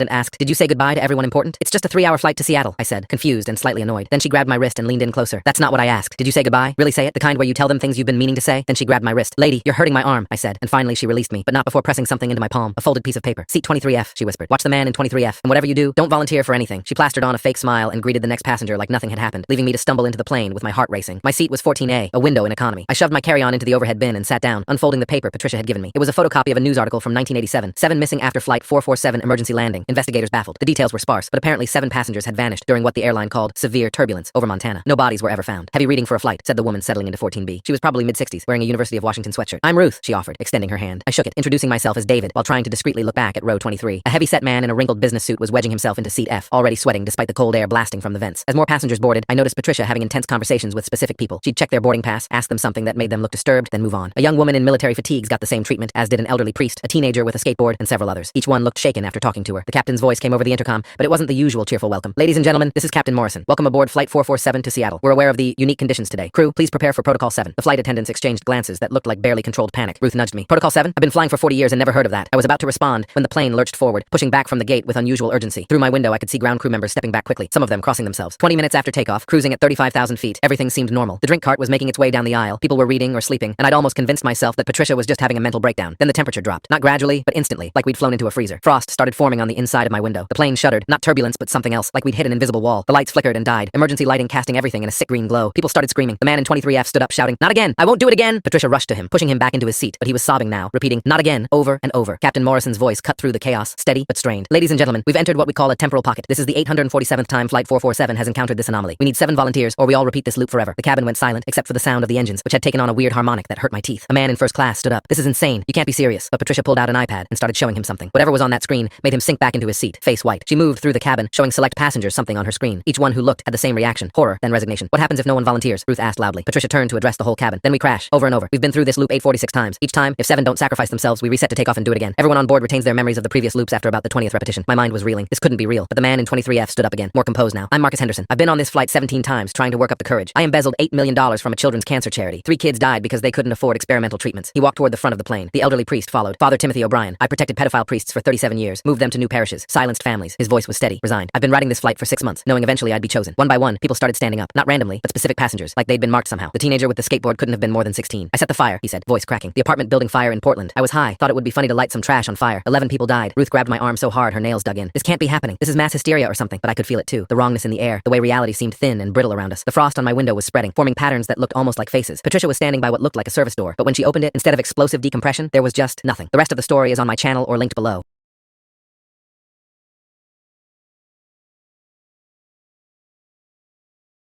and asked, "Did you say goodbye to everyone important?" "It's just a 3-hour flight to Seattle," I said, confused and slightly annoyed. Then she grabbed my wrist and leaned in closer. "That's not what I asked. Did you say goodbye? Really say it? The kind where you tell them things you've been meaning to say?" Then she grabbed my wrist. "Lady, you're hurting my arm," I said, and finally she released me, but not before pressing something into my palm, a folded piece of paper. "Seat 23F, she whispered. "Watch the man in 23F, and whatever you do, don't volunteer for anything." She plastered on a fake smile and greeted the next passenger like nothing had happened, leaving me to stumble into the plane with my heart racing. My seat was 14A, a window in economy. I shoved my carry-on into the overhead bin and sat down, unfolding the paper Patricia had given me. It was a photocopy of a news article from 1987. 7 missing after Flight 447 emergency landing. Investigators baffled. The details were sparse, but apparently 7 passengers had vanished during what the airline called severe turbulence over Montana. No bodies were ever found. "Heavy reading for a flight," said the woman settling into 14B. She was probably mid-60s, wearing a University of Washington sweatshirt. "I'm Ruth," she offered, extending her hand. I shook it, introducing myself as David, while trying to discreetly look back at row 23. A heavy-set man in a wrinkled business suit was wedging himself into seat F, already sweating despite the cold air blasting from the vents. As more passengers boarded, I noticed Patricia having intense conversations with specific people. She'd check their boarding pass, ask them something that made them look disturbed, then move on. A young woman in military fatigues got the same treatment, as did an elderly priest, a teenager with a skateboard, and several others. Each one looked shaken after talking to her. The captain's voice came over the intercom, but it wasn't the usual cheerful welcome. "Ladies and gentlemen, this is Captain Morrison. Welcome aboard Flight 447 to Seattle. We're aware of the unique conditions today. Crew, please prepare for Protocol 7. The flight attendants exchanged glances that looked like barely controlled panic. Ruth nudged me. "Protocol 7? I've been flying for 40 years and never heard of that." I was about to respond when the plane lurched forward, pushing back from the gate with unusual urgency. Through my window, I could see ground crew members stepping back quickly, some of them crossing themselves. 20 minutes after takeoff, cruising at 35,000 feet, everything seemed normal. The drink cart was making its way down the aisle. People were reading or sleeping, and I'd almost convinced myself that Patricia was just having a mental breakdown. Then the temperature dropped. Not gradually, but instantly, like we'd flown into a freezer. Frost started forming on the inside of my window. The plane shuddered, not turbulence, but something else, like we'd hit an invisible wall. The lights flickered and died, emergency lighting casting everything in a sick green glow. People started screaming. The man in 23F stood up shouting, "Not again! I won't do it again!" Patricia rushed to him, pushing him back into his seat, but he was sobbing now, repeating, "Not again," over and over. Captain Morrison's voice cut through the chaos, steady but strained. "Ladies and gentlemen, we've entered what we call a temporal pocket. This is the 847th time Flight 447 has encountered this anomaly. We need 7 volunteers, or we all repeat this loop forever." The cabin went silent, except for the sound of the engines, which had taken on a weird harmonic that hurt my teeth. A man in first class stood up. "This is insane. You can't be serious." But Patricia pulled out an iPad and started showing him something. Whatever was on that screen made him sink back into his seat, face white. She moved through the cabin, showing select passengers something on her screen. Each one who looked had the same reaction: horror, then resignation. "What happens if no one volunteers?" Ruth asked loudly. Patricia turned to address the whole cabin. "Then we crash, over and over. We've been through this loop 846 times. Each time, if 7 don't sacrifice themselves, we reset to take off and do it again. Everyone on board retains their memories of the previous loops after about the 20th repetition." My mind was reeling. This couldn't be real, but the man in 23F stood up again, more composed now. "I'm Marcus Henderson. I've been on this flight 17 times, trying to work up the courage. I embezzled $8 million from a children's cancer charity. 3 kids died because they couldn't afford experimental treatments." He walked toward the front of the plane. The elderly priest followed. "Father Timothy O'Brien. I protected pedophile priests for 37 years, moved them to new parishes, silenced families." His voice was steady, resigned. "I've been riding this flight for 6 months, knowing eventually I'd be chosen." One by one, people started standing up, not randomly, but specific passengers, like they'd been marked somehow. The teenager with the skateboard couldn't have been more than 16. "I set the fire," he said, voice cracking. "The apartment building fire in Portland. I was high, thought it would be funny to light some trash on fire. 11 people died." Ruth grabbed my arm so hard her nails dug in. "This can't be happening. This is mass hysteria or something." But I could feel it too. The wrongness in the air, the way reality seemed thin and brittle around us. The frost on my window was spreading, forming patterns that looked almost like faces. Patricia was standing by what looked like a service door, but when she opened it, instead of explosive decompression, there was just nothing. The rest of the story is on my channel or linked below.